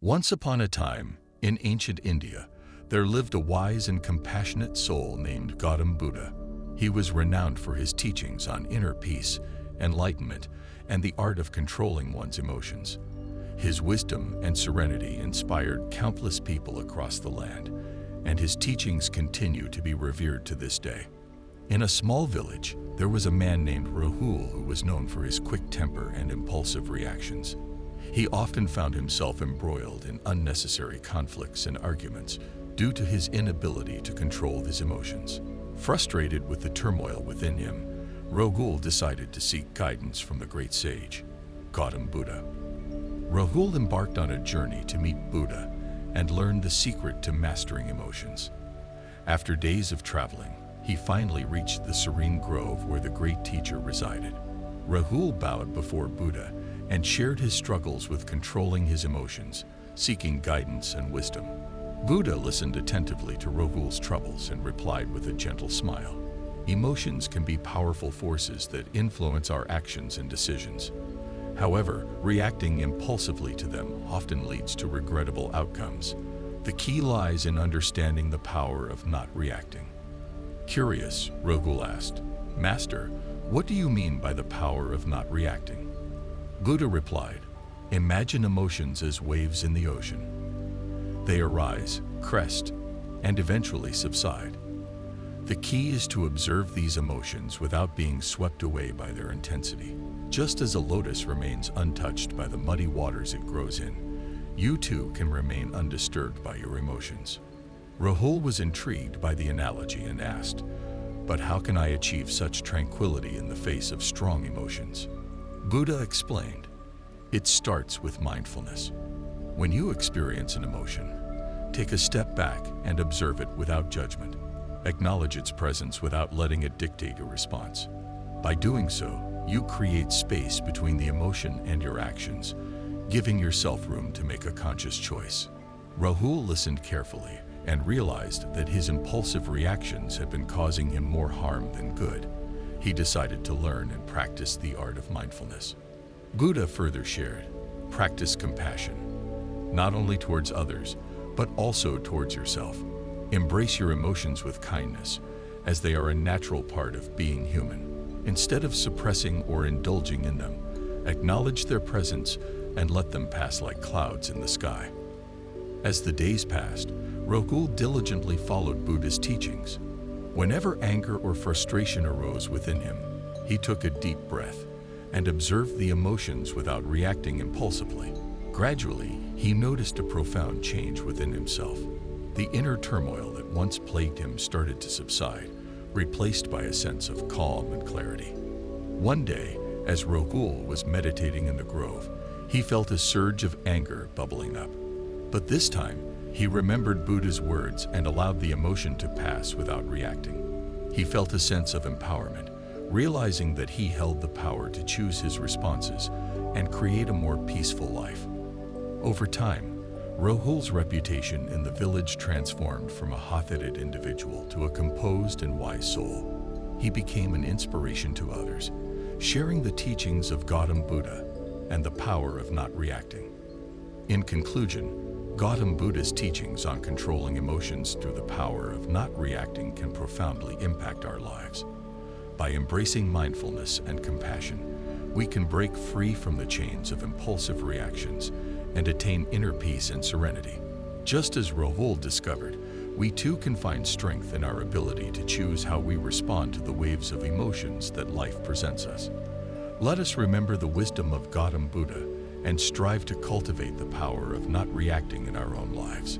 Once upon a time, in ancient India, there lived a wise and compassionate soul named Gautam Buddha. He was renowned for his teachings on inner peace, enlightenment, and the art of controlling one's emotions. His wisdom and serenity inspired countless people across the land, and his teachings continue to be revered to this day. In a small village, there was a man named Rahul who was known for his quick temper and impulsive reactions. He often found himself embroiled in unnecessary conflicts and arguments due to his inability to control his emotions. Frustrated with the turmoil within him, Rahul decided to seek guidance from the great sage, Gautam Buddha. Rahul embarked on a journey to meet Buddha and learn the secret to mastering emotions. After days of traveling, he finally reached the serene grove where the great teacher resided. Rahul bowed before Buddha and shared his struggles with controlling his emotions, seeking guidance and wisdom. Buddha listened attentively to Rahul's troubles and replied with a gentle smile. Emotions can be powerful forces that influence our actions and decisions. However, reacting impulsively to them often leads to regrettable outcomes. The key lies in understanding the power of not reacting. Curious, Rahul asked, "Master, what do you mean by the power of not reacting?" Buddha replied, "Imagine emotions as waves in the ocean. They arise, crest, and eventually subside. The key is to observe these emotions without being swept away by their intensity. Just as a lotus remains untouched by the muddy waters it grows in, you too can remain undisturbed by your emotions." Rahul was intrigued by the analogy and asked, "But how can I achieve such tranquility in the face of strong emotions?" Buddha explained, "It starts with mindfulness. When you experience an emotion, take a step back and observe it without judgment. Acknowledge its presence without letting it dictate your response. By doing so, you create space between the emotion and your actions, giving yourself room to make a conscious choice." Rahul listened carefully and realized that his impulsive reactions had been causing him more harm than good. He decided to learn and practice the art of mindfulness. Buddha further shared, "Practice compassion, not only towards others, but also towards yourself. Embrace your emotions with kindness, as they are a natural part of being human. Instead of suppressing or indulging in them, acknowledge their presence and let them pass like clouds in the sky." As the days passed, Rahul diligently followed Buddha's teachings. Whenever anger or frustration arose within him, he took a deep breath and observed the emotions without reacting impulsively. Gradually, he noticed a profound change within himself. The inner turmoil that once plagued him started to subside, replaced by a sense of calm and clarity. One day, as Rahul was meditating in the grove, he felt a surge of anger bubbling up. But this time, he remembered Buddha's words and allowed the emotion to pass without reacting. He felt a sense of empowerment, realizing that he held the power to choose his responses and create a more peaceful life. Over time, Rahul's reputation in the village transformed from a hot-headed individual to a composed and wise soul. He became an inspiration to others, sharing the teachings of Gautam Buddha and the power of not reacting. In conclusion, Gautam Buddha's teachings on controlling emotions through the power of not reacting can profoundly impact our lives. By embracing mindfulness and compassion, we can break free from the chains of impulsive reactions and attain inner peace and serenity. Just as Rahul discovered, we too can find strength in our ability to choose how we respond to the waves of emotions that life presents us. Let us remember the wisdom of Gautam Buddha and strive to cultivate the power of not reacting in our own lives.